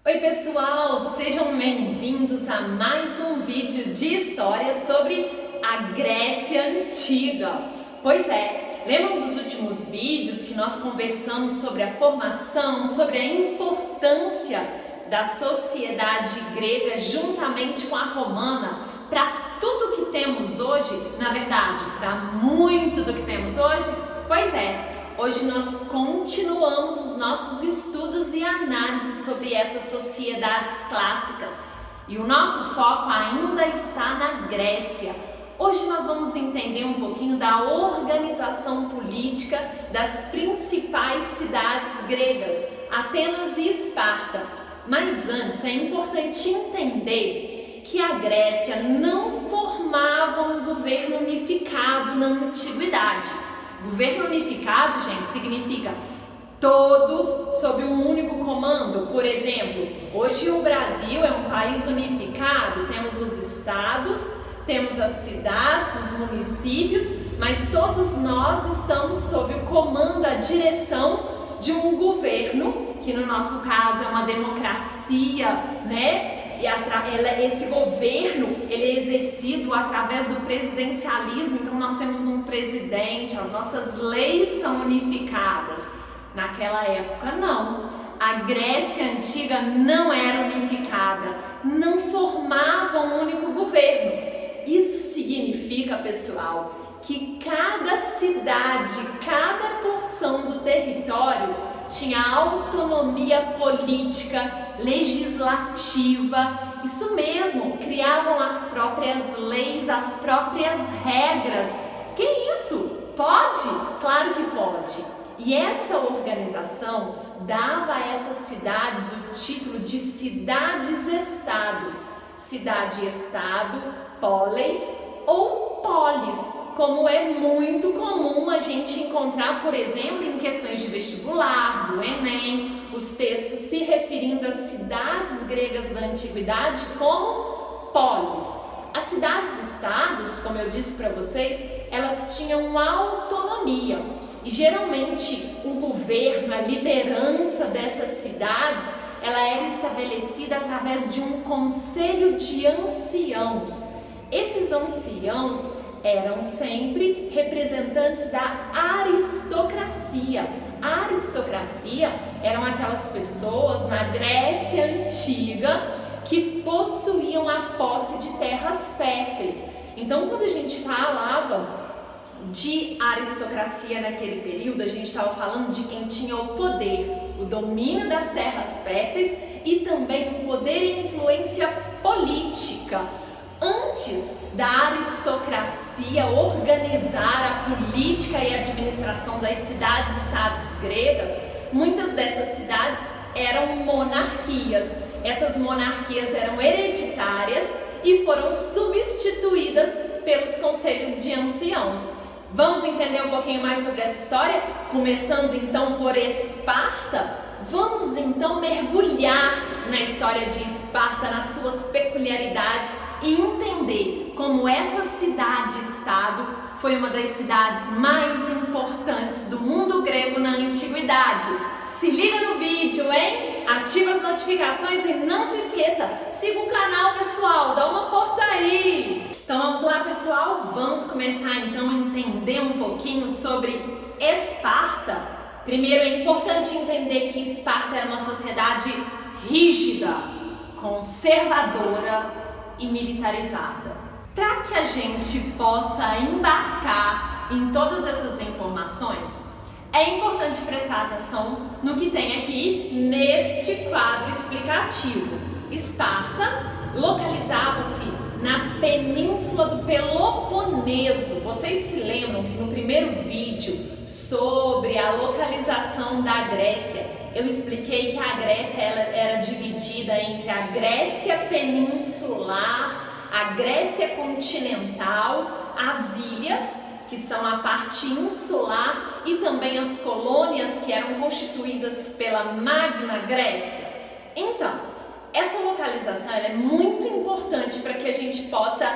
Oi pessoal, sejam bem-vindos a mais um vídeo de história sobre a Grécia Antiga. Pois é, lembram dos últimos vídeos que nós conversamos sobre a formação, sobre a importância da sociedade grega juntamente com a romana para tudo que temos hoje, na verdade, para muito do que temos hoje? Pois é. Hoje nós continuamos os nossos estudos e análises sobre essas sociedades clássicas e o nosso foco ainda está na Grécia. Hoje nós vamos entender um pouquinho da organização política das principais cidades gregas, Atenas e Esparta. Mas antes é importante entender que a Grécia não formava um governo unificado na antiguidade. Governo unificado, gente, significa todos sob um único comando. Por exemplo, hoje o Brasil é um país unificado, temos os estados, temos as cidades, os municípios, mas todos nós estamos sob o comando, a direção de um governo, que no nosso caso é uma democracia, né? E esse governo ele é exercido através do presidencialismo, então nós temos um presidente, as nossas leis são unificadas. Naquela época não, a Grécia Antiga não era unificada, não formava um único governo. Isso significa, pessoal, que cada cidade, cada porção do território tinha autonomia política, legislativa, isso mesmo, criavam as próprias leis, as próprias regras. Que isso? Pode? Claro que pode. E essa organização dava a essas cidades o título de cidades-estados, cidade-estado, polis ou polis, como é muito comum a gente encontrar, por exemplo, em questões de vestibular, do Enem, os textos se referindo às cidades gregas da antiguidade como polis. As cidades-estados, como eu disse para vocês, elas tinham autonomia e geralmente o governo, a liderança dessas cidades, ela era estabelecida através de um conselho de anciãos. Esses anciãos eram sempre representantes da aristocracia. A aristocracia eram aquelas pessoas na Grécia Antiga que possuíam a posse de terras férteis. Então, quando a gente falava de aristocracia naquele período, a gente estava falando de quem tinha o poder, o domínio das terras férteis e também o poder e influência política. Antes da aristocracia organizar a política e a administração das cidades-estados gregas, muitas dessas cidades eram monarquias. Essas monarquias eram hereditárias e foram substituídas pelos conselhos de anciãos. Vamos entender um pouquinho mais sobre essa história? Começando então por Esparta. Vamos então mergulhar na história de Esparta, nas suas peculiaridades e entender como essa cidade-estado foi uma das cidades mais importantes do mundo grego na antiguidade. Se liga no vídeo, hein? Ativa as notificações e não se esqueça, siga o canal, pessoal, dá uma força aí! Então vamos lá, pessoal, vamos começar então a entender um pouquinho sobre Esparta. Primeiro é importante entender que Esparta era uma sociedade rígida, conservadora e militarizada. Para que a gente possa embarcar em todas essas informações, é importante prestar atenção no que tem aqui neste quadro explicativo. Esparta localizava-se na península do Peloponeso. Vocês se lembram que no primeiro vídeo sobre a localização da Grécia, eu expliquei que a Grécia ela era dividida entre a Grécia peninsular, a Grécia continental, as ilhas, que são a parte insular, e também as colônias que eram constituídas pela Magna Grécia. Então, essa localização ela é muito importante para que a gente possa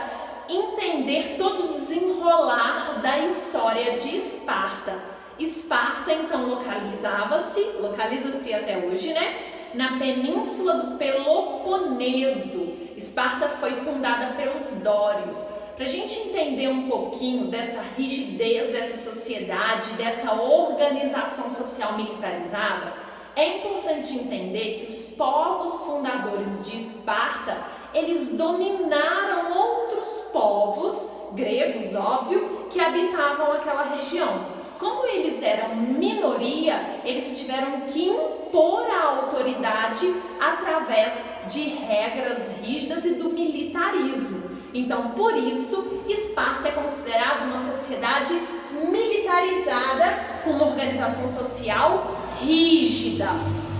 entender todo o desenrolar da história de Esparta. Esparta, então, localiza-se até hoje, né? na península do Peloponeso. Esparta foi fundada pelos dórios. Para a gente entender um pouquinho dessa rigidez dessa sociedade, dessa organização social militarizada, é importante entender que os povos fundadores de Esparta, eles dominaram outros povos, gregos, óbvio, que habitavam aquela região. Como eles eram minoria, eles tiveram que impor a autoridade através de regras rígidas e do militarismo. Então, por isso, Esparta é considerada uma sociedade militarizada, com uma organização social rígida.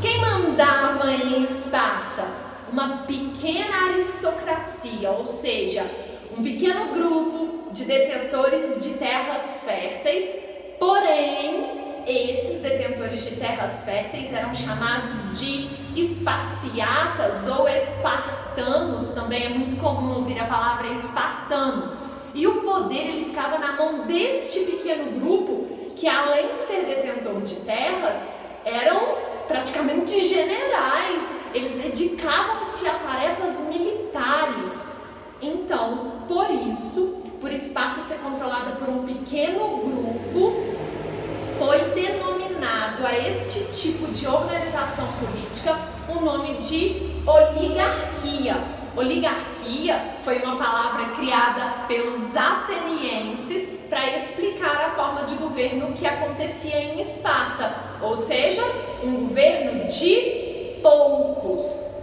Quem mandava em Esparta? Uma pequena aristocracia, ou seja, um pequeno grupo de detentores de terras férteis. Porém, esses detentores de terras férteis eram chamados de esparciatas ou espartanos, também é muito comum ouvir a palavra espartano. E o poder ele ficava na mão deste pequeno grupo, que além de ser detentor de terras, eram praticamente generais, eles dedicavam-se a tarefas militares. Então, por isso, por Esparta ser controlada por um pequeno grupo, foi denominado a este tipo de organização política o nome de oligarquia. Oligarquia foi uma palavra criada pelos atenienses para explicar a forma de governo que acontecia em Esparta, ou seja, um governo de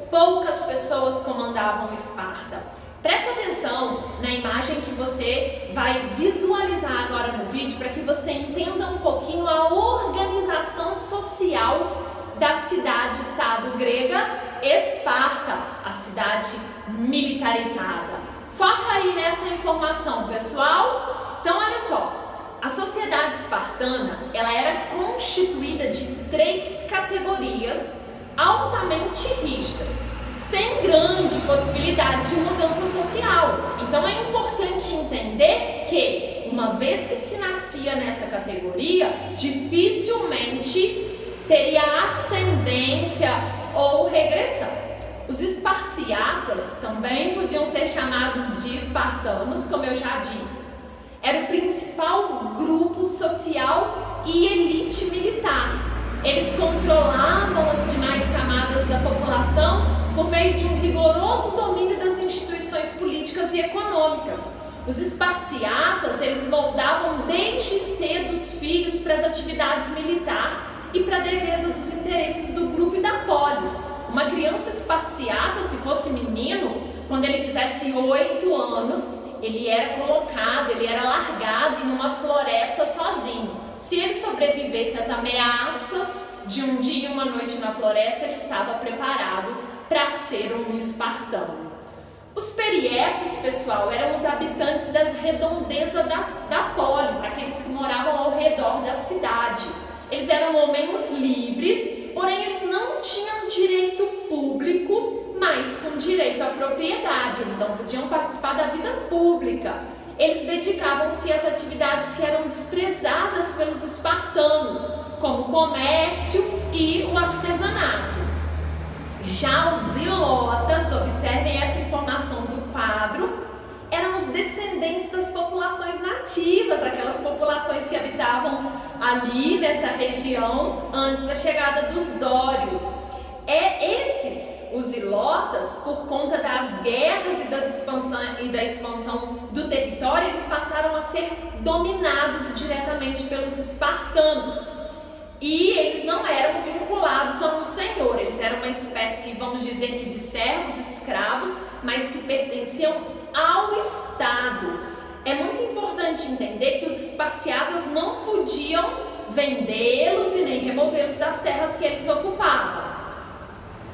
poucas pessoas comandavam Esparta. Presta atenção na imagem que você vai visualizar agora no vídeo para que você entenda um pouquinho a organização social da cidade-estado grega Esparta, a cidade militarizada. Foca aí nessa informação, pessoal. Então, olha só, a sociedade espartana, ela era constituída de 3 categorias altamente rígidas, sem grande possibilidade de mudança social. Então é importante entender que, uma vez que se nascia nessa categoria, dificilmente teria ascendência ou regressão. Os esparciatas também podiam ser chamados de espartanos, como eu já disse. Era o principal grupo social e elite militar. Eles controlavam as demais camadas da população por meio de um rigoroso domínio das instituições políticas e econômicas. Os esparciatas, eles moldavam desde cedo os filhos para as atividades militares e para a defesa dos interesses do grupo e da polis. Uma criança esparciata, se fosse menino, quando ele fizesse 8 anos, ele era colocado, ele era largado em uma floresta sozinho. Se ele sobrevivesse às ameaças de um dia e uma noite na floresta, ele estava preparado para ser um espartano. Os periecos, pessoal, eram os habitantes das redondezas da polis, aqueles que moravam ao redor da cidade. Eles eram homens livres, porém eles não tinham direito público, mas com direito à propriedade. Eles não podiam participar da vida pública. Eles dedicavam-se às atividades que eram desprezadas pelos espartanos, como o comércio e o artesanato. Já os zilotas, observem essa informação do quadro, eram os descendentes das populações nativas, aquelas populações que habitavam ali nessa região antes da chegada dos dórios. Os zilotas, por conta das guerras e da expansão do território, eles passaram a ser dominados diretamente pelos espartanos. E eles não eram vinculados a um senhor, eles eram uma espécie, vamos dizer que de servos, escravos, mas que pertenciam ao Estado. É muito importante entender que os esparciatas não podiam vendê-los e nem removê-los das terras que eles ocupavam.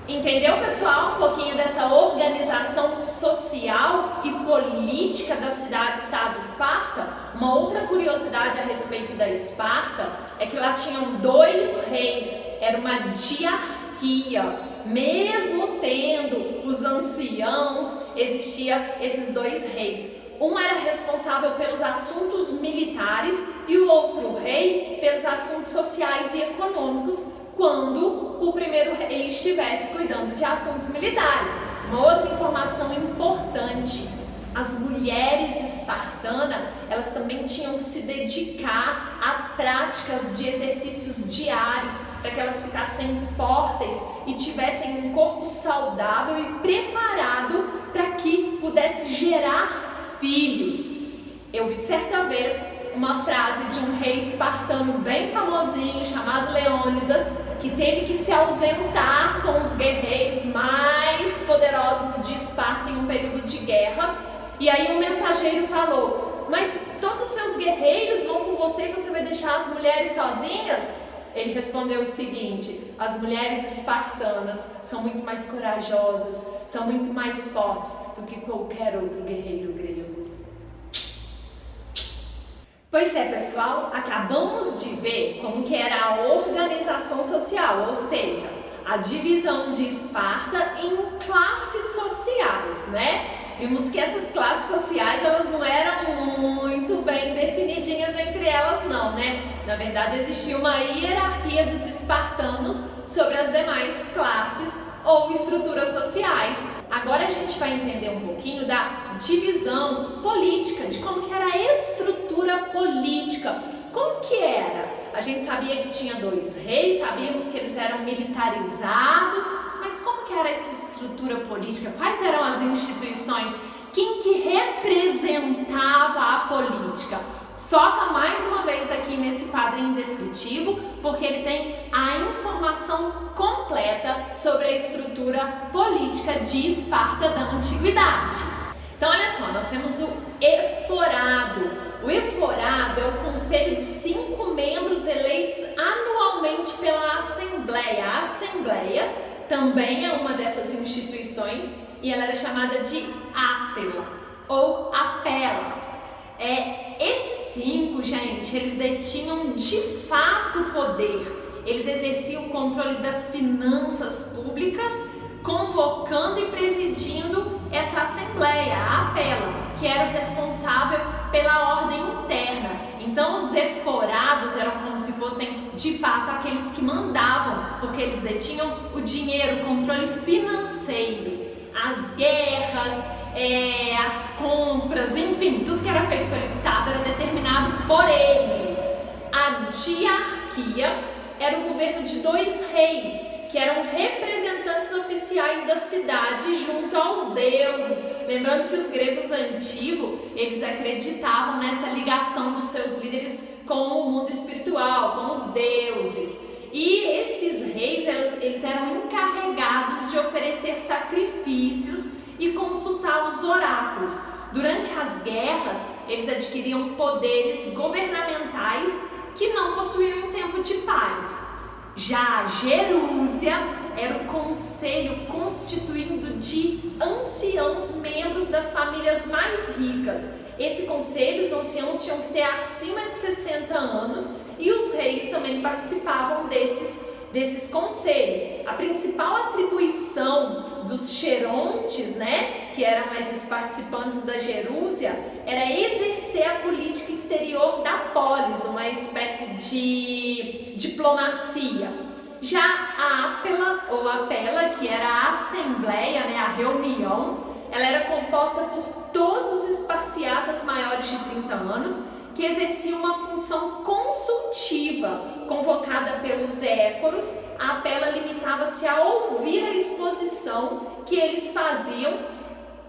Entendeu, pessoal? Um pouquinho dessa organização social e política da cidade-estado Esparta? Uma outra curiosidade a respeito da Esparta é que lá tinham 2 reis, era uma diarquia. Mesmo tendo os anciãos, existiam esses 2 reis. Um era responsável pelos assuntos militares e o outro rei pelos assuntos sociais e econômicos, quando o primeiro rei estivesse cuidando de assuntos militares. Uma outra informação importante: as mulheres espartanas, elas também tinham que se dedicar a práticas de exercícios diários para que elas ficassem fortes e tivessem um corpo saudável e preparado para que pudesse gerar filhos. Eu vi certa vez uma frase de um rei espartano bem famosinho chamado Leônidas, que teve que se ausentar com os guerreiros mais poderosos de Esparta em um período de guerra. E aí um mensageiro falou: mas todos os seus guerreiros vão com você e você vai deixar as mulheres sozinhas? Ele respondeu o seguinte: as mulheres espartanas são muito mais corajosas, são muito mais fortes do que qualquer outro guerreiro grego. Pois é, pessoal, acabamos de ver como que era a organização social, ou seja, a divisão de Esparta em classes sociais, né? Vimos que essas classes sociais, elas não eram muito bem definidinhas entre elas não, né? Na verdade, existia uma hierarquia dos espartanos sobre as demais classes ou estruturas sociais. Agora a gente vai entender um pouquinho da divisão política, de como que era a estrutura política. Como que era? A gente sabia que tinha 2 reis, sabíamos que eles eram militarizados, mas como que era essa estrutura política? Quais eram as instituições? Quem que representava a política? Foca mais uma vez aqui nesse quadrinho descritivo, porque ele tem a informação completa sobre a estrutura política de Esparta da antiguidade. Então olha só, nós temos o Eforado. O Eforado é o conselho de 5 membros eleitos anualmente pela Assembleia. A Assembleia também é uma dessas instituições e ela era chamada de Apela ou Apela. Esses 5, gente, eles detinham de fato poder. Eles exerciam o controle das finanças públicas, convocando e presidindo essa assembleia, a Apela, que era o responsável pela ordem interna. Então os eforados eram como se fossem de fato aqueles que mandavam, porque eles detinham o dinheiro, o controle financeiro, as guerras, as compras, enfim, tudo que era feito pelo Estado era determinado por eles. A diarquia era o governo de 2 reis, que eram representantes oficiais da cidade junto aos deuses. Lembrando que os gregos antigos, eles acreditavam nessa ligação dos seus líderes com o mundo espiritual, com os deuses. E esses reis, eles eram encarregados de oferecer sacrifícios e consultar os oráculos. Durante as guerras, eles adquiriam poderes governamentais que não possuíam em tempo de paz. Já a Gerúsia era o conselho constituído de anciãos membros das famílias mais ricas. Esse conselho, os anciãos tinham que ter acima de 60 anos e os reis também participavam desses conselhos. A principal atribuição dos xerontes, que eram esses participantes da Gerúsia, era exercer a política exterior da polis, uma espécie de diplomacia. Já a Apela, ou Apela, que era a assembleia, a reunião, ela era composta por todos os esparciatas maiores de 30 anos, que exerciam uma função consultiva, convocada pelos éforos. A Apela limitava-se a ouvir a exposição que eles faziam,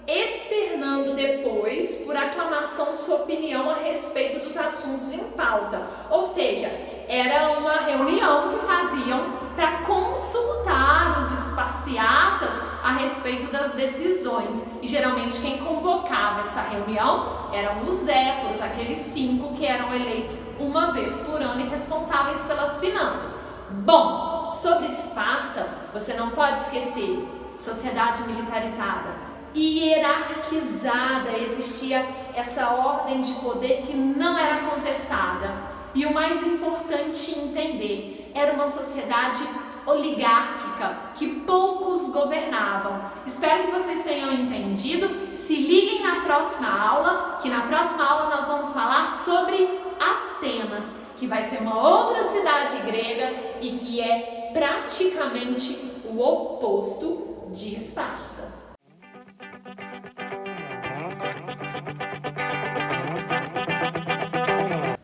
externando depois, por aclamação, sua opinião a respeito dos assuntos em pauta. Ou seja, era uma reunião que faziam para consultar os esparciatas a respeito das decisões. E geralmente quem convocava essa reunião eram os éforos, aqueles 5 que eram eleitos uma vez por ano e responsáveis pelas finanças. Bom, sobre Esparta, você não pode esquecer: sociedade militarizada, hierarquizada, existia essa ordem de poder que não era contestada. E o mais importante entender, era uma sociedade oligárquica. hierárquica que poucos governavam. Espero que vocês tenham entendido. Se liguem na próxima aula, que na próxima aula nós vamos falar sobre Atenas, que vai ser uma outra cidade grega e que é praticamente o oposto de Esparta.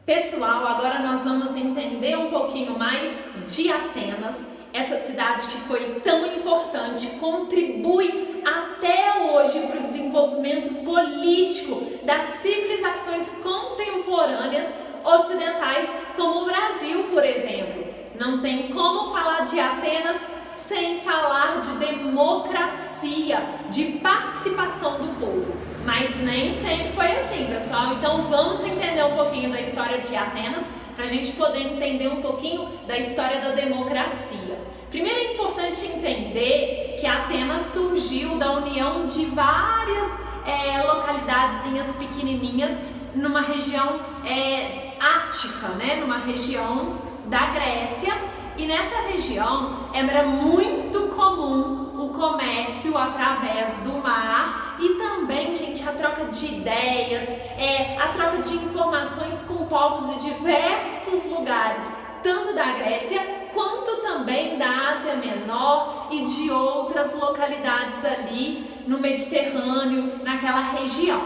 Pessoal, agora nós vamos entender um pouquinho mais de Atenas, essa cidade que foi tão importante, contribui até hoje para o desenvolvimento político das civilizações contemporâneas ocidentais, como o Brasil, por exemplo. Não tem como falar de Atenas sem falar de democracia, de participação do povo. Mas nem sempre foi assim, pessoal. Então vamos entender um pouquinho da história de Atenas para a gente poder entender um pouquinho da história da democracia. Primeiro é importante entender que Atenas surgiu da união de várias localidadezinhas pequenininhas numa região ática, né? Numa região da Grécia. E nessa região era muito comum o comércio através do mar e também, gente, a troca de ideias, a troca de informações com povos de diversos lugares, tanto da Grécia quanto também da Ásia Menor e de outras localidades ali no Mediterrâneo, naquela região.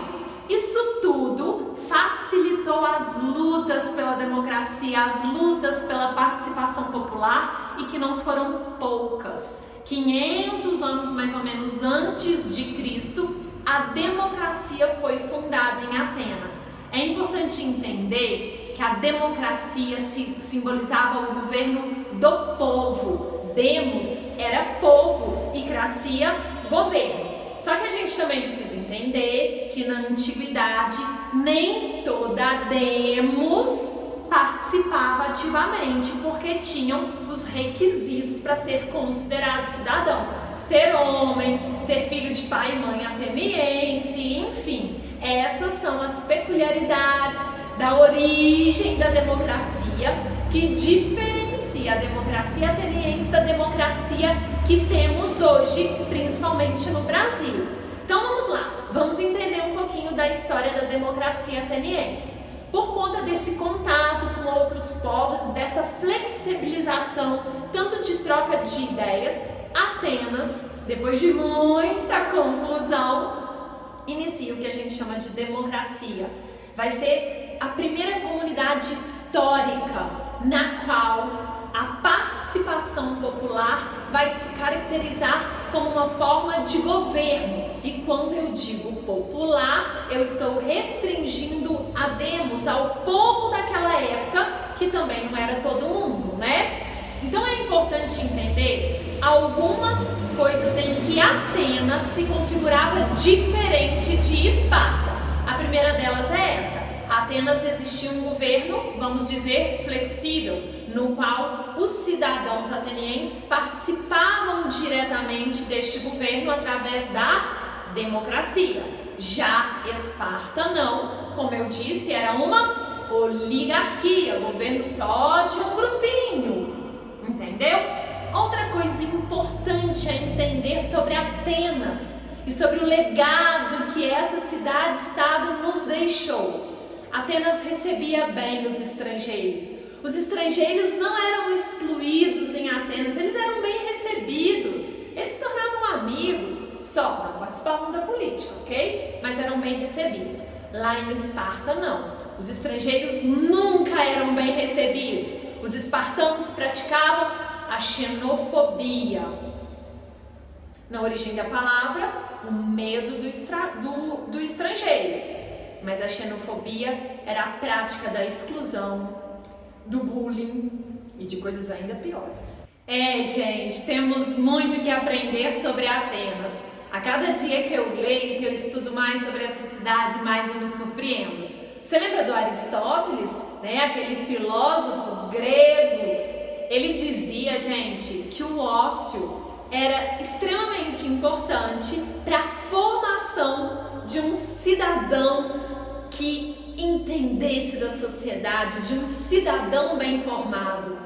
Isso tudo facilitou as lutas pela democracia, as lutas pela participação popular e que não foram poucas. 500 anos mais ou menos antes de Cristo, a democracia foi fundada em Atenas. É importante entender que a democracia simbolizava o governo do povo. Demos era povo e cracia, governo. Só que a gente também precisa entender que na antiguidade nem toda demos participava ativamente, porque tinham os requisitos para ser considerado cidadão. Ser homem, ser filho de pai e mãe ateniense, enfim. Essas são as peculiaridades da origem da democracia que diferencia a democracia ateniense da democracia que temos hoje, principalmente no Brasil. Então vamos lá, vamos entender um pouquinho da história da democracia ateniense. Por conta desse contato com outros povos, dessa flexibilização, tanto de troca de ideias, Atenas, depois de muita confusão, inicia o que a gente chama de democracia. Vai ser a primeira comunidade histórica na qual a participação popular vai se caracterizar como uma forma de governo. E quando eu digo popular, eu estou restringindo a demos, ao povo daquela época, que também não era todo mundo, né? Então é importante entender algumas coisas em que Atenas se configurava diferente de Esparta. A primeira delas é essa. Atenas existia um governo, vamos dizer, flexível, no qual os cidadãos atenienses participavam diretamente deste governo através da democracia. Já Esparta não, como eu disse, era uma oligarquia, governo só de um grupinho, entendeu? Outra coisa importante a entender sobre Atenas e sobre o legado que essa cidade-estado nos deixou. Atenas recebia bem os estrangeiros. Os estrangeiros não eram excluídos em Atenas, eles eram bem recebidos. Eles se tornavam amigos, só não participavam da política, ok? Mas eram bem recebidos. Lá em Esparta, não. Os estrangeiros nunca eram bem recebidos. Os espartanos praticavam a xenofobia. Na origem da palavra, o medo do estrangeiro. Mas a xenofobia era a prática da exclusão, do bullying e de coisas ainda piores. Gente, temos muito que aprender sobre Atenas. A cada dia que eu leio, que eu estudo mais sobre essa cidade, mais eu me surpreendo. Você lembra do Aristóteles, né? Aquele filósofo grego? Ele dizia, gente, que o ócio era extremamente importante para a formação de um cidadão que entendesse da sociedade, de um cidadão bem formado.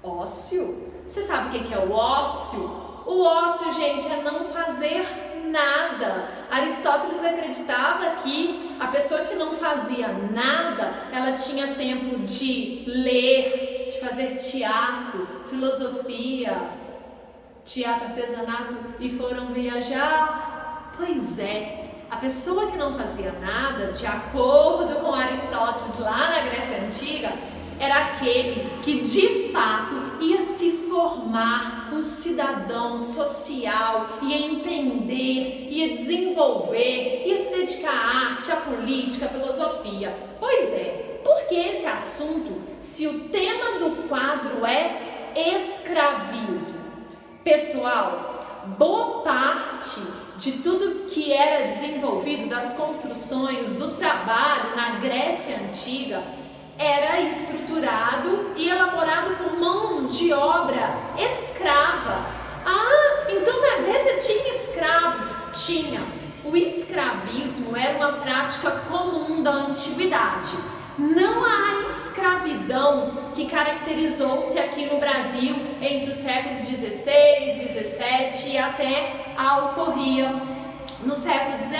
Ócio? Você sabe o que é o ócio? O ócio, gente, é não fazer nada. Aristóteles acreditava que a pessoa que não fazia nada, ela tinha tempo de ler, de fazer teatro, filosofia, teatro, artesanato e foram viajar. Pois é, a pessoa que não fazia nada, de acordo com Aristóteles lá na Grécia Antiga, era aquele que de fato ia se formar um cidadão social, ia entender, ia desenvolver, ia se dedicar à arte, à política, à filosofia. Pois é, por que esse assunto, se o tema do quadro é escravismo? Pessoal, boa parte de tudo que era desenvolvido, das construções, do trabalho na Grécia Antiga, era estruturado e elaborado por mãos de obra escrava. Ah, então na Grécia tinha escravos? Tinha. O escravismo era uma prática comum da antiguidade. Não há escravidão que caracterizou-se aqui no Brasil entre os séculos XVI, XVII e até a alforria no século XIX.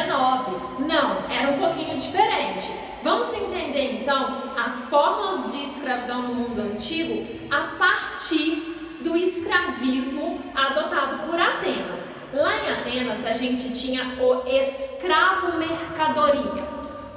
Não, era um pouquinho diferente. Vamos entender então as formas de escravidão no mundo antigo a partir do escravismo adotado por Atenas. Lá em Atenas a gente tinha o escravo-mercadoria.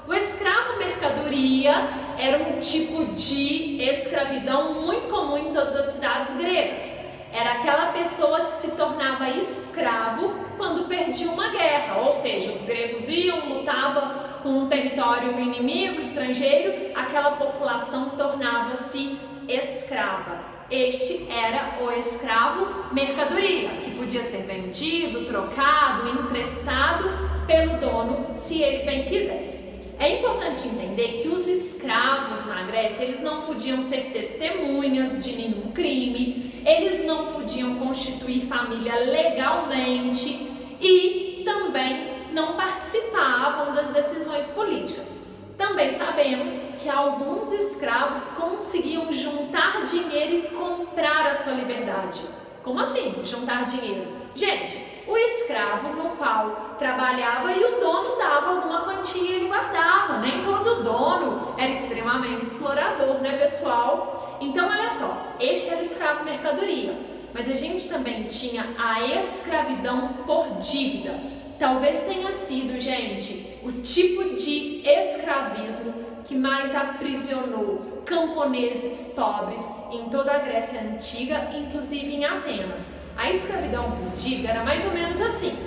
O escravo-mercadoria era um tipo de escravidão muito comum em todas as cidades gregas. Era aquela pessoa que se tornava escravo quando perdia uma guerra, ou seja, os gregos iam, lutavam com um território inimigo, estrangeiro, aquela população tornava-se escrava. Este era o escravo-mercadoria, que podia ser vendido, trocado, emprestado pelo dono, se ele bem quisesse. É importante entender que os escravos na Grécia, eles não podiam ser testemunhas de nenhum crime, eles não podiam constituir família legalmente e também não participavam das decisões políticas. Também sabemos que alguns escravos conseguiam juntar dinheiro e comprar a sua liberdade. Como assim, juntar dinheiro? Gente, o escravo no qual trabalhava e o dono dava alguma quantia e ele guardava. Nem todo dono era extremamente explorador, né, pessoal? Então, olha só, este era o escravo-mercadoria. Mas a gente também tinha a escravidão por dívida. Talvez tenha sido, gente, o tipo de escravismo que mais aprisionou camponeses pobres em toda a Grécia Antiga, inclusive em Atenas. A escravidão por dívida era mais ou menos assim.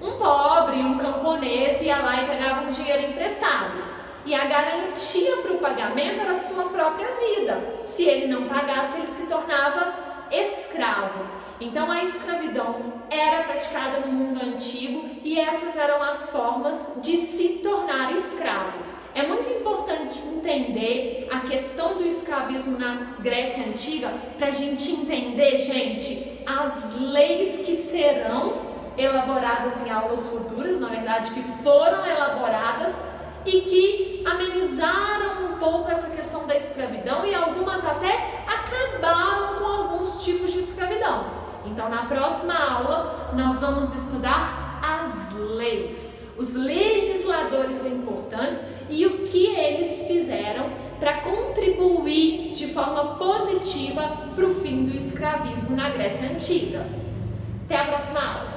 Um pobre, um camponês ia lá e pegava um dinheiro emprestado. E a garantia para o pagamento era a sua própria vida. Se ele não pagasse, ele se tornava escravo. Então a escravidão era praticada no mundo antigo e essas eram as formas de se tornar escravo. É muito importante entender a questão do escravismo na Grécia Antiga para a gente entender, gente, as leis que serão elaboradas em aulas futuras, na verdade, que foram elaboradas e que amenizaram um pouco essa questão da escravidão e algumas até acabaram com alguns tipos de escravidão. Então, na próxima aula, nós vamos estudar as leis, os legisladores importantes e o que eles fizeram para contribuir de forma positiva para o fim do escravismo na Grécia Antiga. Até a próxima aula!